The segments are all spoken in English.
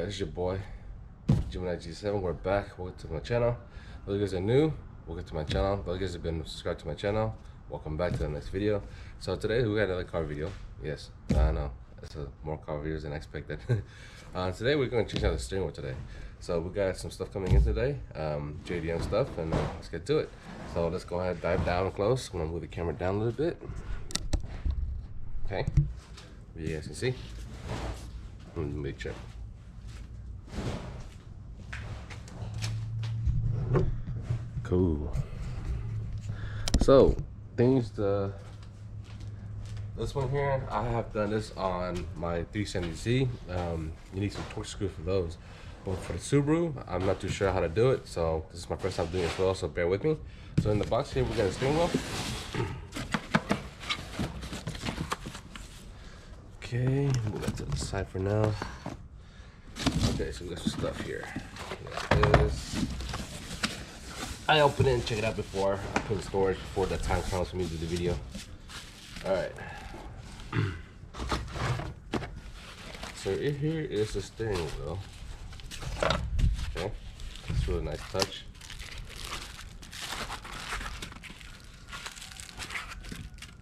it's your boy Gemini G7. We're back. Welcome to my channel. Those of you guys are new, welcome to my channel. Those of you guys have been subscribed to my channel, welcome back to the next video. So today we got another car video. Yes, I know it's more car videos than I expected. Today we're going to change out the steering wheel today. So we got some stuff coming in today, JDM stuff, and let's get to it. So let's go ahead and dive down close. I'm gonna move the camera down a little bit. Okay, you guys can see. Let me check. Cool. So this one here, I have done this on my 370Z. You need some torque screws for those. But for the Subaru, I'm not too sure how to do it, so this is my first time doing it as well, so bear with me. So in the box here, we got a steering wheel. Okay, move that to the side for now. Okay, so we got some stuff here. We got this. I opened it and checked it out before I put it in storage before the time comes for me to do the video. Alright. So here is the steering wheel. Okay, it's a really nice touch.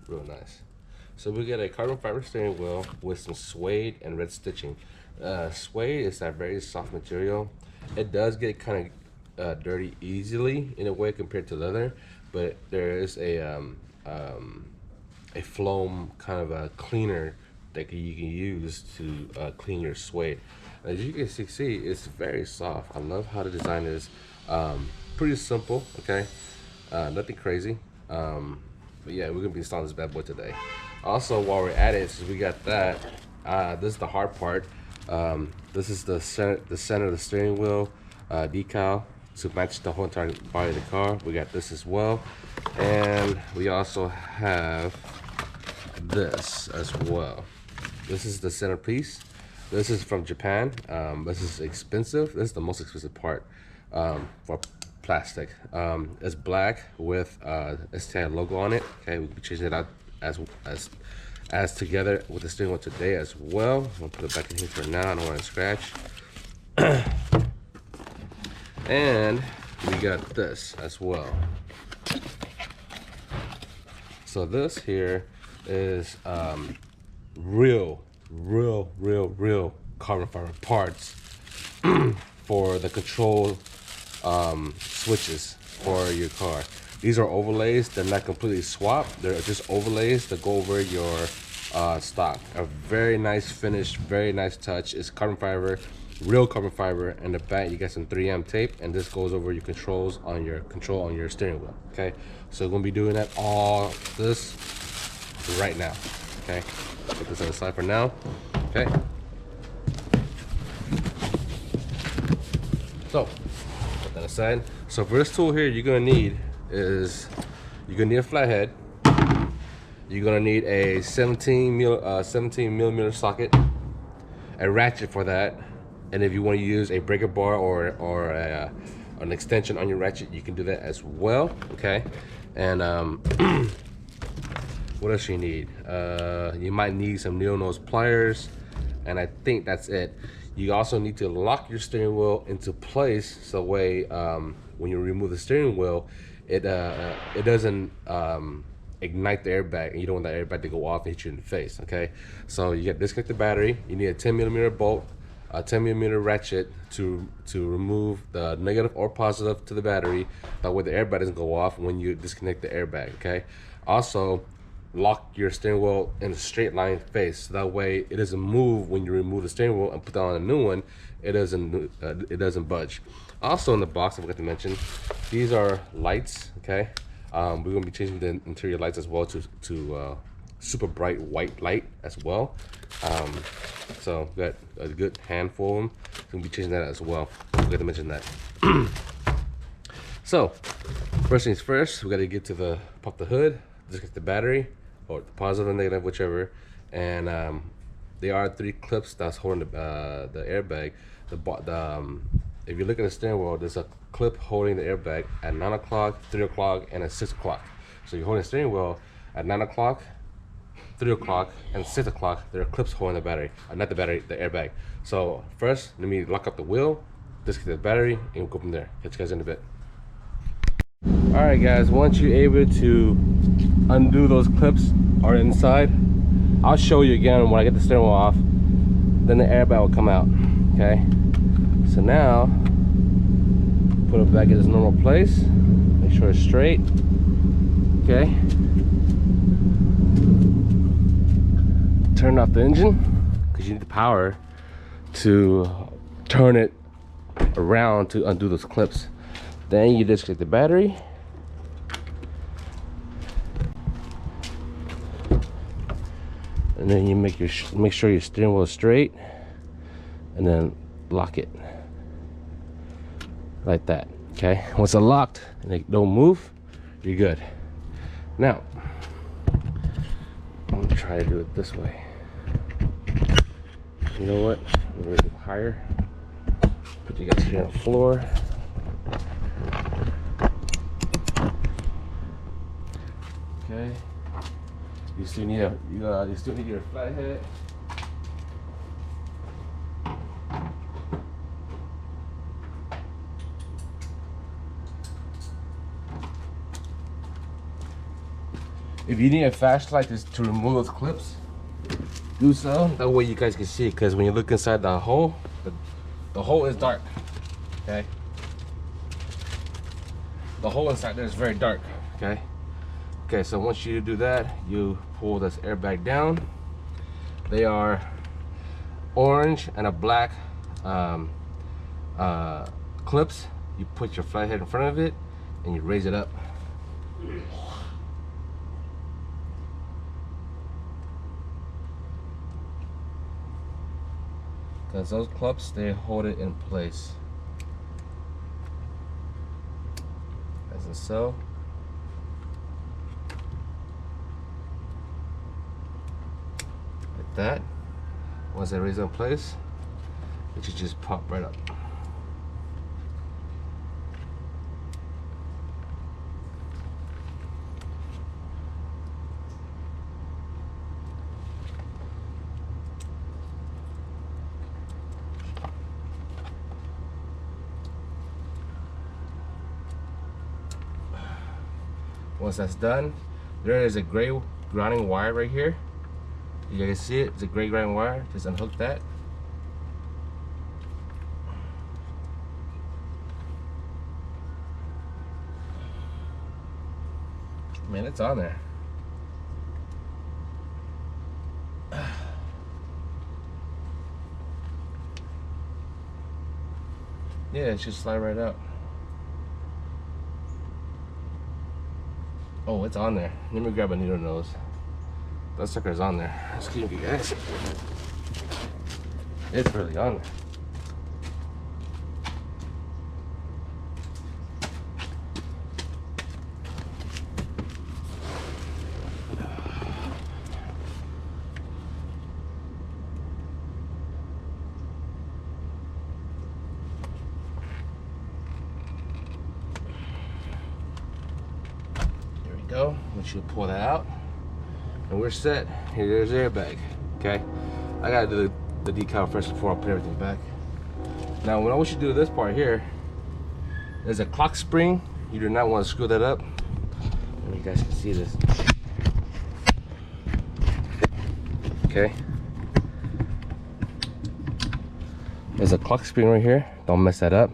Real nice. So we get a carbon fiber steering wheel with some suede and red stitching. Suede is that very soft material. It does get kind of dirty easily in a way compared to leather, but there is a foam kind of a cleaner that you can use to clean your suede. As you can see, it's very soft. I love how the design is. Pretty simple, okay? Nothing crazy. But yeah, we're gonna be installing this bad boy today. Also, while we're at it, since we got that, this is the hard part. This is the center of the steering wheel decal to match the whole entire body of the car. We got this as well, and we also have this as well. This is the centerpiece. This is from Japan. This is expensive. This is the most expensive part for plastic. It's black with STI logo on it. Okay, we'll be changing it out as together with the steering wheel today as well. I'm gonna put it back in here for now. I don't want to scratch. And we got this as well. So this here is real carbon fiber parts for the control switches for your car. These are overlays. They're not completely swapped. They're just overlays that go over your stock. A very nice finish, very nice touch. It's carbon fiber, real carbon fiber. In the back, you got some 3M tape, and this goes over your controls on your steering wheel. Okay, so we're gonna be doing that all this right now. Okay, put this on the side for now. Okay. So put that aside. So for this tool here, you're gonna need a flathead. You're gonna need a 17 millimeter socket, a ratchet for that, and if you want to use a breaker bar or an extension on your ratchet, you can do that as well. Okay, and what else you need? You might need some needle nose pliers, and I think that's it. You also need to lock your steering wheel into place so way when you remove the steering wheel, it doesn't ignite the airbag, and you don't want that airbag to go off and hit you in the face. Okay, so you got to disconnect the battery. You need a 10 millimeter bolt, a 10 millimeter ratchet to remove the negative or positive to the battery. That way the airbag doesn't go off when you disconnect the airbag. Okay, also lock your steering wheel in a straight line face, so that way it doesn't move when you remove the steering wheel and put on a new one. It doesn't budge. Also in the box, I forgot to mention, these are lights. Okay, we're gonna be changing the interior lights as well to super bright white light as well. So we got a good handful of them. We'll be changing that as well. I forgot to mention that. So first things first, we got to get to pop the hood, disconnect the battery, or the positive and negative, whichever, and there are 3 clips that's holding the airbag. If you look at the steering wheel, there's a clip holding the airbag at 9 o'clock, 3 o'clock, and at 6 o'clock. So you're holding the steering wheel at 9 o'clock, 3 o'clock, and 6 o'clock, there are clips holding the battery. Not the battery, the airbag. So first, let me lock up the wheel, disconnect the battery, and we'll go from there. Catch you guys in a bit. Alright guys, once you're able to undo those clips or inside, I'll show you again when I get the steering wheel off, then the airbag will come out. Okay, so now put it back in its normal place, make sure it's straight. Okay, turn off the engine because you need the power to turn it around to undo those clips. Then you disconnect the battery, and then you make sure your steering wheel is straight, and then lock it like that. Okay, once it's locked and it don't move, you're good. Now I'm gonna try to do it this way. You know what, I'm gonna go higher, put you guys here on the floor. Okay, you still need your flathead. If you need a flashlight to remove those clips, do so. That way you guys can see, because when you look inside the hole, the hole is dark. Okay, the hole inside there is very dark. Okay. Okay, so once you do that, you pull this airbag down. They are orange and a black clips. You put your flathead in front of it and you raise it up. Because those clips, they hold it in place. As in so. Like that. Once they raise it in place, it should just pop right up. Once that's done, there is a gray grounding wire right here. You guys see it? It's a gray grounding wire. Just unhook that. Man, it's on there. Yeah, it should slide right out. Oh, it's on there. Let me grab a needle nose. That sucker's on there. Excuse me, guys. It's really on there. Go. Once you pull that out, and we're set. Here's the airbag. Okay, I gotta do the decal first before I put everything back. Now, what I want you to do this part here, there's a clock spring. You do not want to screw that up. And you guys can see this. Okay, there's a clock spring right here. Don't mess that up.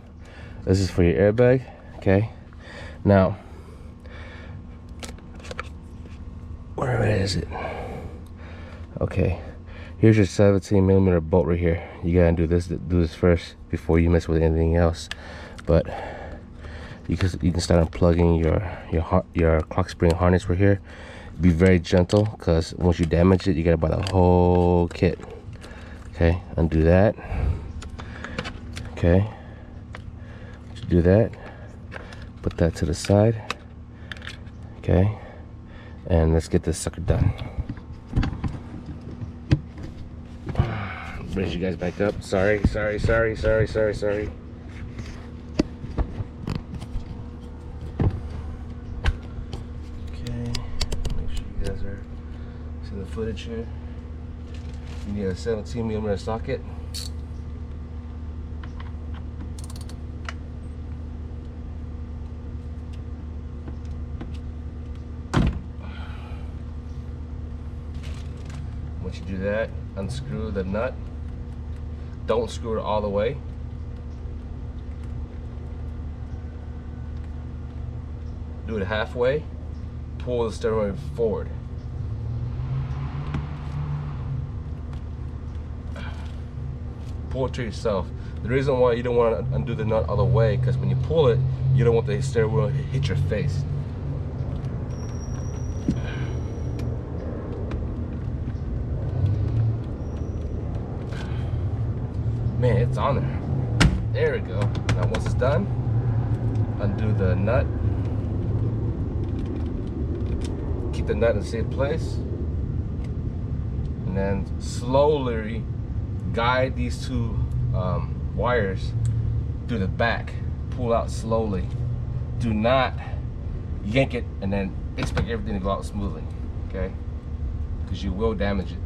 This is for your airbag. Okay, now, where is it? Okay, here's your 17mm bolt right here. You gotta do this first before you mess with anything else. But you can start unplugging your clock spring harness right here. Be very gentle, because once you damage it, you gotta buy the whole kit. Okay, undo that. Okay, once you do that, put that to the side. Okay, and let's get this sucker done. Raise you guys back up. Sorry. Okay, make sure you guys are seeing the footage here. You need a 17mm socket. Once you do that, unscrew the nut. Don't screw it all the way. Do it halfway. Pull the steering wheel forward. Pull it to yourself. The reason why you don't want to undo the nut all the way, because when you pull it, you don't want the steering wheel to hit your face. Man, it's on there. There we go. Now once it's done, undo the nut. Keep the nut in the same place. And then slowly guide these two wires through the back. Pull out slowly. Do not yank it and then expect everything to go out smoothly, okay? Because you will damage it.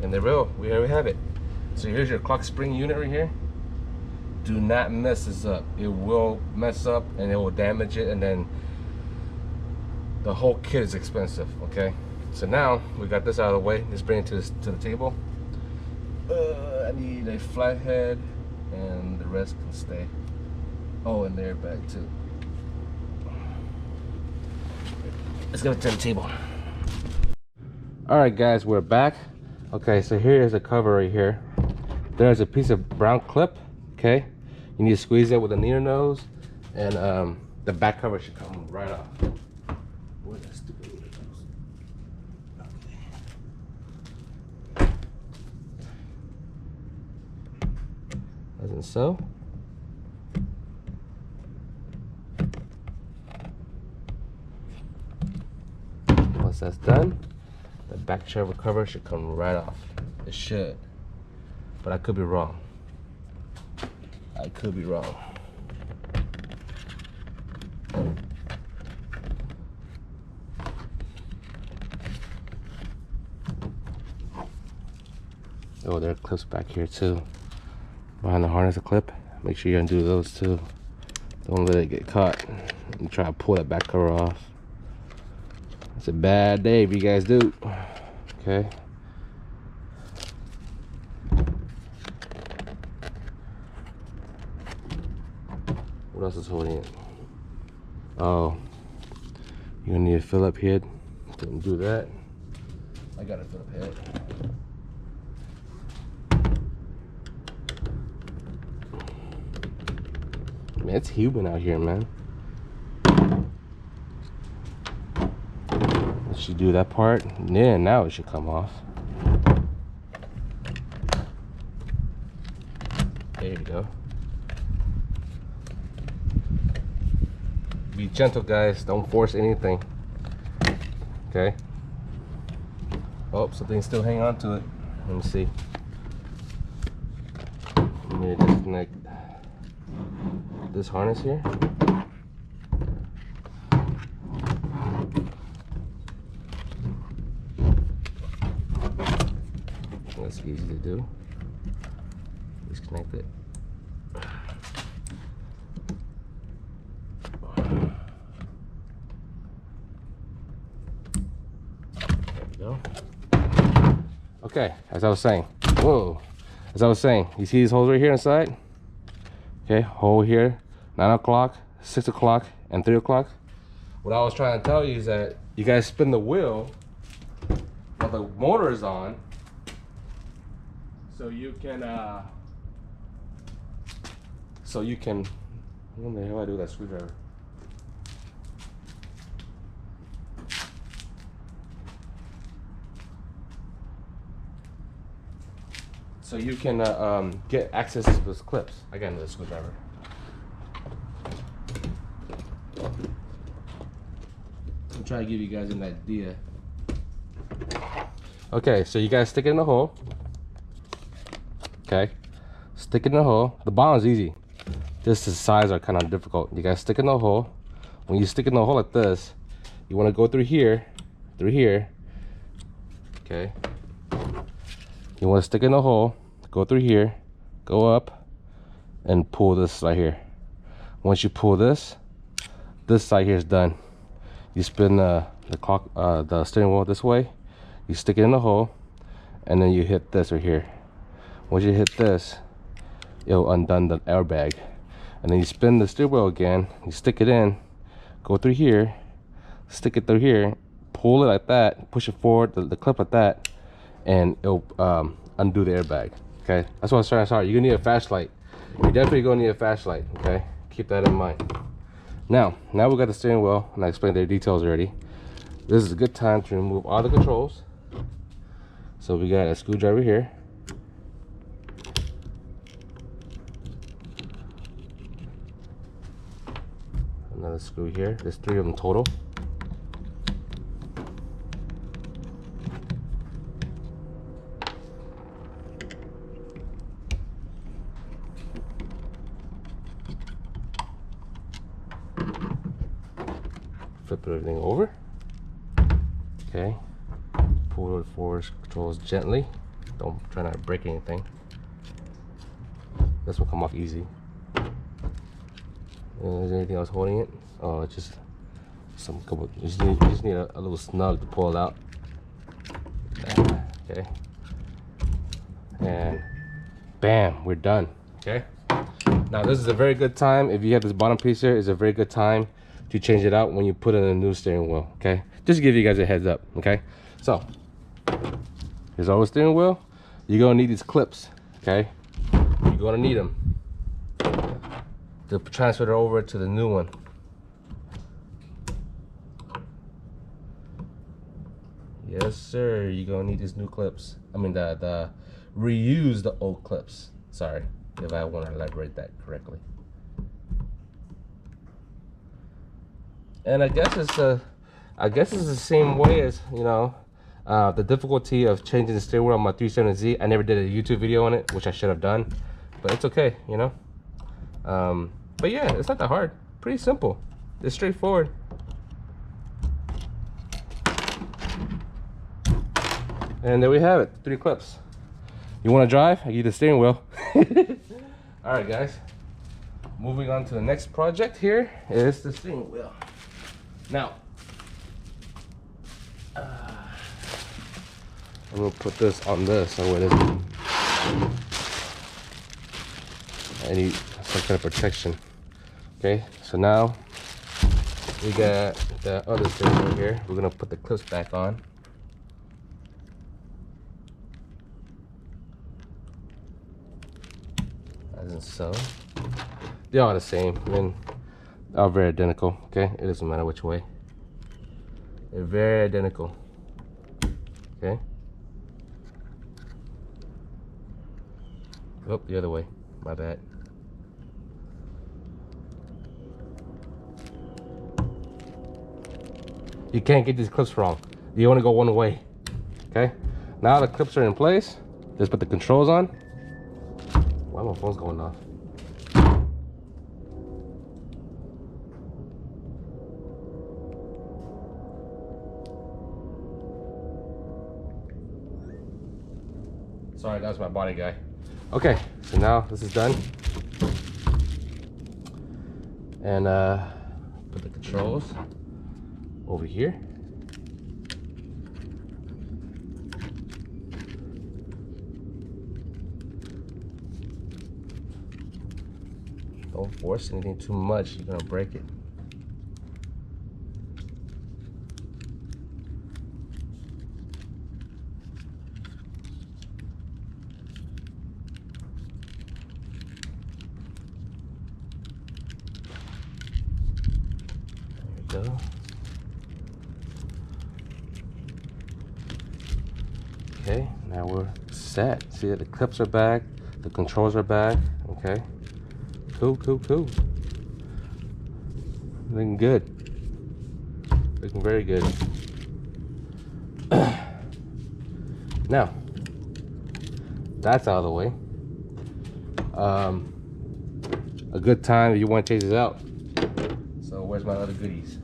And there we have it. So here's your clock spring unit right here. Do not mess this up. It will mess up and it will damage it, and then the whole kit is expensive, okay? So now we got this out of the way. Let's bring it to the table. I need a flathead and the rest can stay. Oh, and the airbag too. Let's get it to the table. All right guys, we're back. Okay, so here is a cover right here. There's a piece of brown clip, okay? You need to squeeze it with a needle nose, and the back cover should come right off. Where's that stupid needle nose? Okay. Doesn't so. Once that's done, the back travel cover should come right off. It should, but I could be wrong. I could be wrong. Oh, there are clips back here too. Behind the harness, a clip. Make sure you undo those too. Don't let it get caught. And try to pull that back cover off. It's a bad day if you guys do. Okay. What else is holding it? Oh, you're gonna need a Phillip head. Didn't do that. I got a Phillip head. Man, it's humid out here, man. Once you do that part, then now it should come off. There you go. Be gentle, guys. Don't force anything. Okay. Oh, something's still hanging on to it. Let me see. Let me disconnect this harness here. That's easy to do. Disconnect it. Okay, as I was saying, whoa, as I was saying, you see these holes right here inside? Okay, hole here, 9 o'clock, 6 o'clock, and 3 o'clock. What I was trying to tell you is that you guys spin the wheel while the motor is on, so you can, what the hell do I do with that screwdriver? So you can get access to those clips. I got another screwdriver. I'm trying to give you guys an idea. Okay, so you guys stick it in the hole. Okay, stick it in the hole. The bottom is easy, just the sides are kind of difficult. You guys stick in the hole. When you stick in the hole like this, you want to go through here, okay. You want to stick in the hole, go through here, go up, and pull this right here. Once you pull this side here is done. You spin the steering wheel this way, you stick it in the hole, and then you hit this right here. Once you hit this, it'll undone the airbag. And then you spin the steering wheel again, you stick it in, go through here, stick it through here, pull it like that, push it forward, the clip like that, and it'll undo the airbag. Okay, that's what I was trying to start. You're gonna need a flashlight. You're definitely gonna need a flashlight. Okay, keep that in mind. Now we got the steering wheel, and I explained the details already. This is a good time to remove all the controls. So we got a screwdriver here. Another screw here. There's 3 of them total. Flip everything over. Okay. Pull the forward controls gently. Don't try not to break anything. This will come off easy. Is there anything else holding it? Oh, it's just some couple. You just need a little snug to pull it out. Okay. And bam, we're done. Okay. Now this is a very good time. If you have this bottom piece here, it's a very good time to change it out when you put in a new steering wheel. Okay. Just to give you guys a heads up. Okay. So here's our steering wheel. You're gonna need these clips. Okay. You're gonna need them to transfer it over to the new one. Yes, sir. You're gonna need these new clips. I mean, reuse the old clips. Sorry, if I want to elaborate that correctly. And I guess it's the same way as, you know, the difficulty of changing the steering wheel on my 370Z. I never did a YouTube video on it, which I should have done, but it's okay, you know. But yeah, it's not that hard. Pretty simple. It's straightforward. And there we have it, 3 clips. You want to drive? I give you the steering wheel. All right, guys. Moving on to the next project here is the steering wheel. Now, I'm gonna put this on this so it doesn't. I need some kind of protection. Okay, so now we got the other steering wheel here. We're gonna put the clips back on. As in so. They are the same. I mean, are very identical. Okay, it doesn't matter which way. They're very identical. Okay. Oh, the other way. My bad. You can't get these clips wrong. You want to go one way. Okay. Now the clips are in place. Just put the controls on. Why my phone's going off? Sorry, that was my body guy. Okay, so now this is done. And put the controls over here. Don't force anything too much, you're gonna break it. There we go. Okay, now we're set. See that the clips are back, the controls are back. Okay. Cool, cool, cool. Looking good. Looking very good. Now, that's out of the way. a good time if you want to change this out. So where's my other goodies?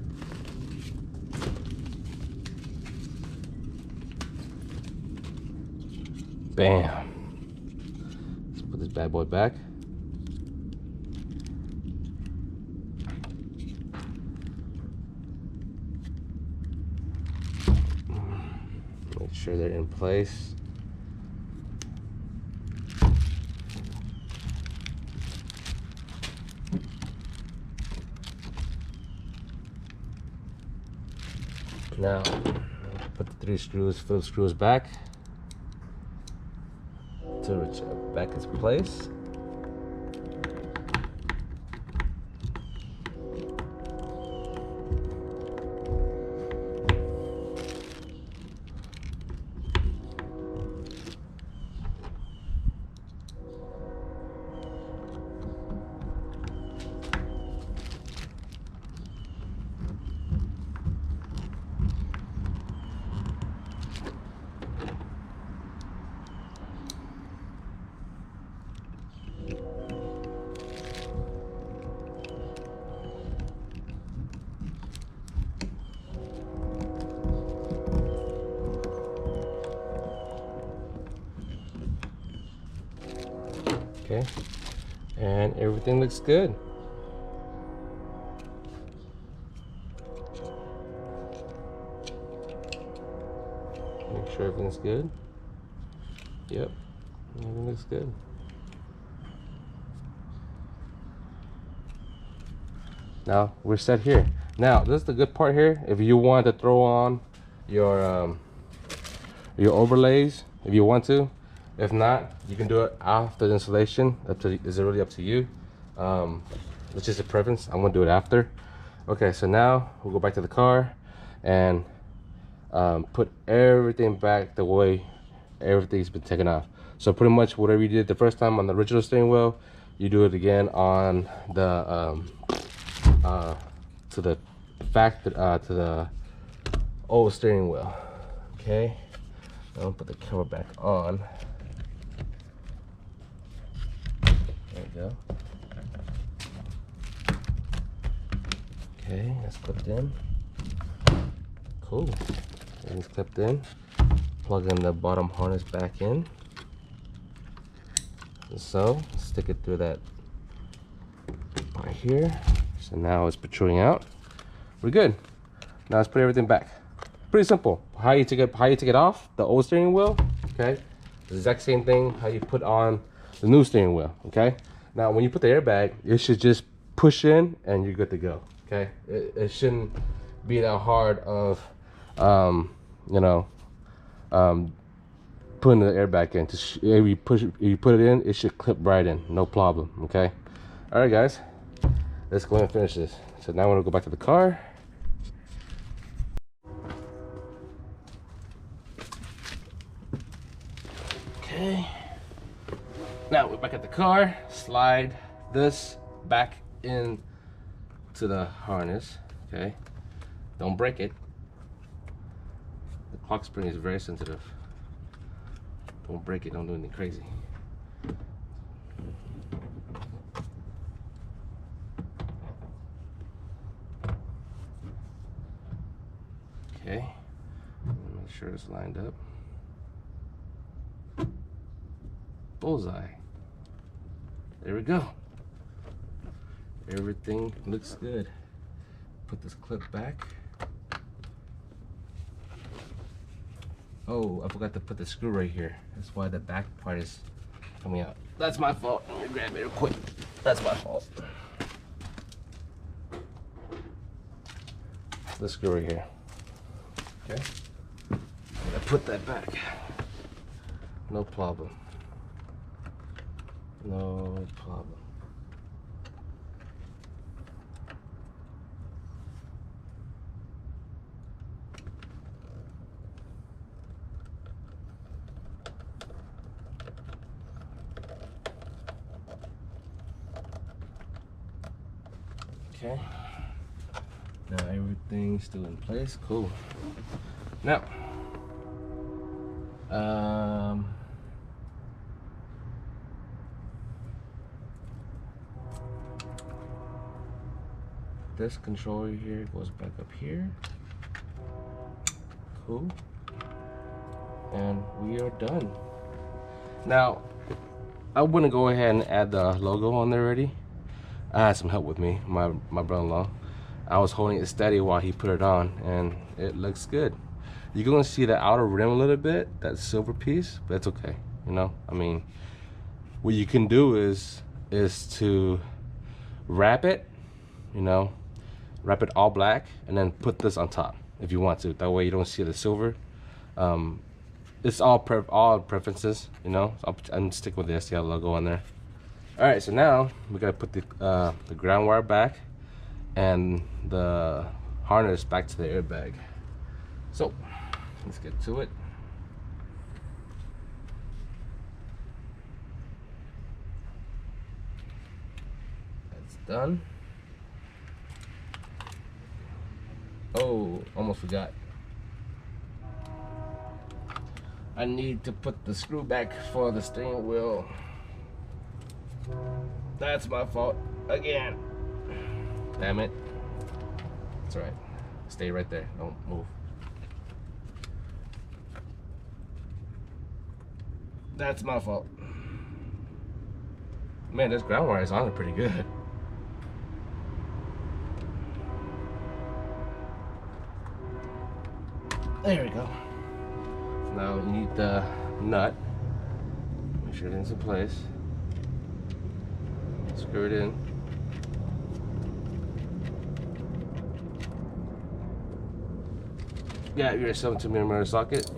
Bam. Let's put this bad boy back. Make sure they're in place. Now, put the 3 screws, Phillips screws back to reach back its place. Okay, and everything looks good. Make sure everything's good. Yep, everything looks good. Now we're set here. Now this is the good part here. If you want to throw on your overlays, if you want to. If not, you can do it after the installation. It's really up to you. It's just a preference. I'm gonna do it after. Okay, so now we'll go back to the car and put everything back the way everything's been taken off. So pretty much whatever you did the first time on the original steering wheel, you do it again on the to the old steering wheel. Okay, I'll put the cover back on. There we go. Okay, that's clipped in. Cool. Everything's clipped in. Plug in the bottom harness back in. So stick it through that right here. So now it's protruding out. We're good. Now let's put everything back. Pretty simple. How you take it off the old steering wheel. Okay, the exact same thing how you put on the new steering wheel. Okay, now when you put the airbag, it should just push in and you're good to go. Okay, it shouldn't be that hard of putting the airbag in. If you put it in, it should clip right in, no problem. Okay, all right guys, let's go ahead and finish this. So now I want to go back to the car. Okay, now we're back at the car. Slide this back in to the harness. Okay, don't break it. The clock spring is very sensitive. Don't break it, don't do anything crazy. Okay, make sure it's lined up. Bullseye. There we go. Everything looks good. Put this clip back. Oh, I forgot to put the screw right here. That's why the back part is coming out. That's my fault. Let me grab it real quick. That's my fault. The screw right here. Okay. I'm gonna put that back. No problem. No problem. Okay. Now everything's still in place. Cool. Now, this controller here goes back up here. Cool. And we are done. Now, I wouldn't go ahead and add the logo on there already. I had some help with me, my brother-in-law. I was holding it steady while he put it on, and it looks good. You're gonna see the outer rim a little bit, that silver piece, but it's okay. You know, I mean, what you can do is to wrap it, you know, wrap it all black, and then put this on top if you want to. That way you don't see the silver. It's all preferences, you know. So I'm sticking with the STI logo on there. All right, so now we gotta put the ground wire back and the harness back to the airbag. So let's get to it. That's done. Oh, almost forgot. I need to put the screw back for the steering wheel. That's my fault again. Damn it. It's alright. Stay right there. Don't move. That's my fault. Man, this ground wire is on it pretty good. There we go. Now we need the nut. Make sure it's in place. Screw it in. Got your 17mm socket.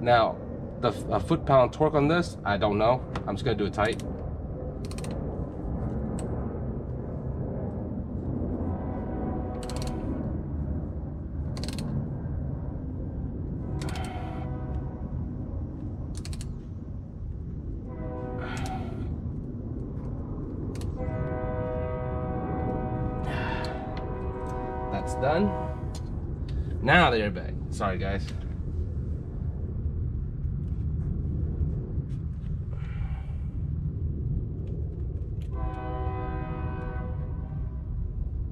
Now, the foot-pound torque on this, I don't know. I'm just gonna do it tight. That's done. Now the airbag. Sorry guys.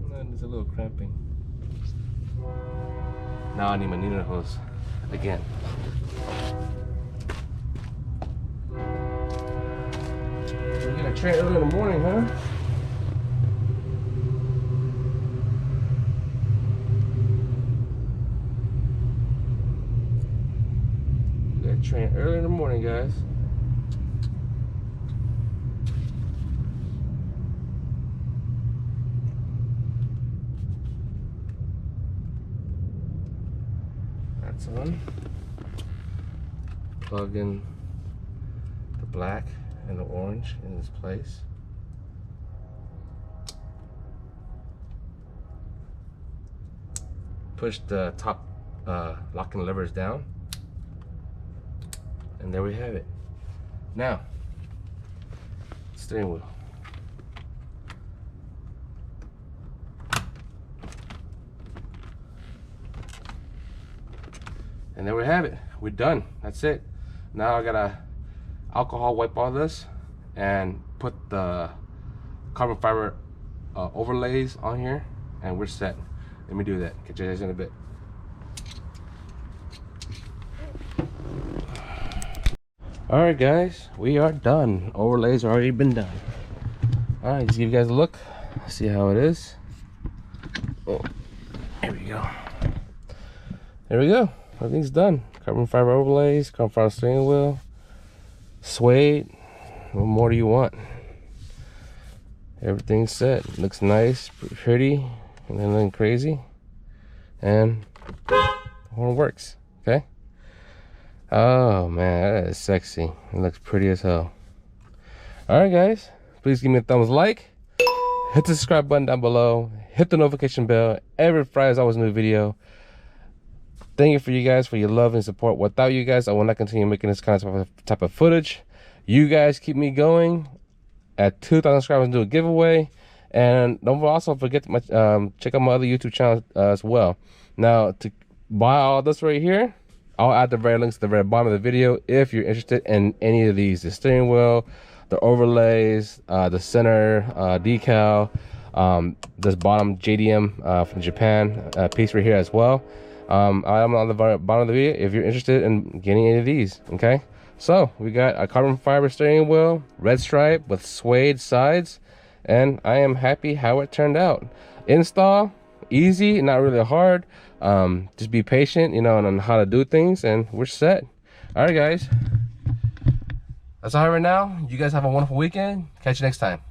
There's a little cramping. Now I need my needle hose again. We're gonna train early in the morning, huh? Train early in the morning, guys. That's on. Plug in the black and the orange in this place. Push the top locking levers down. And there we have it. Now, steering wheel. And there we have it. We're done. That's it. Now I gotta alcohol wipe all this and put the carbon fiber overlays on here, and we're set. Let me do that. Catch you guys in a bit. Alright guys, we are done. Overlays already been done. Alright, just give you guys a look. See how it is. Oh, there we go. There we go. Everything's done. Carbon fiber overlays, carbon fiber steering wheel, suede. What more do you want? Everything's set. Looks nice, pretty, and then nothing crazy. And the horn works. Okay. Oh man, that is sexy. It looks pretty as hell. Alright guys, please give me a thumbs like, hit the subscribe button down below, hit the notification bell. Every Friday there's always a new video. Thank you for you guys for your love and support. Without you guys, I will not continue making this kind of type of footage. You guys keep me going. At 2,000 subscribers, do a giveaway. And don't also forget to check out my other YouTube channel as well. Now, to buy all this right here, I'll add the very links to the very bottom of the video if you're interested in any of these. The steering wheel, the overlays, the center decal, This bottom JDM from Japan piece right here as well. I'm on the bottom of the video if you're interested in getting any of these. Okay, so we got a carbon fiber steering wheel, red stripe with suede sides, and I am happy how it turned out. Install easy, not really hard. Just be patient, you know, on how to do things, and we're set. All right, guys, that's all right now. You guys have a wonderful weekend. Catch you next time.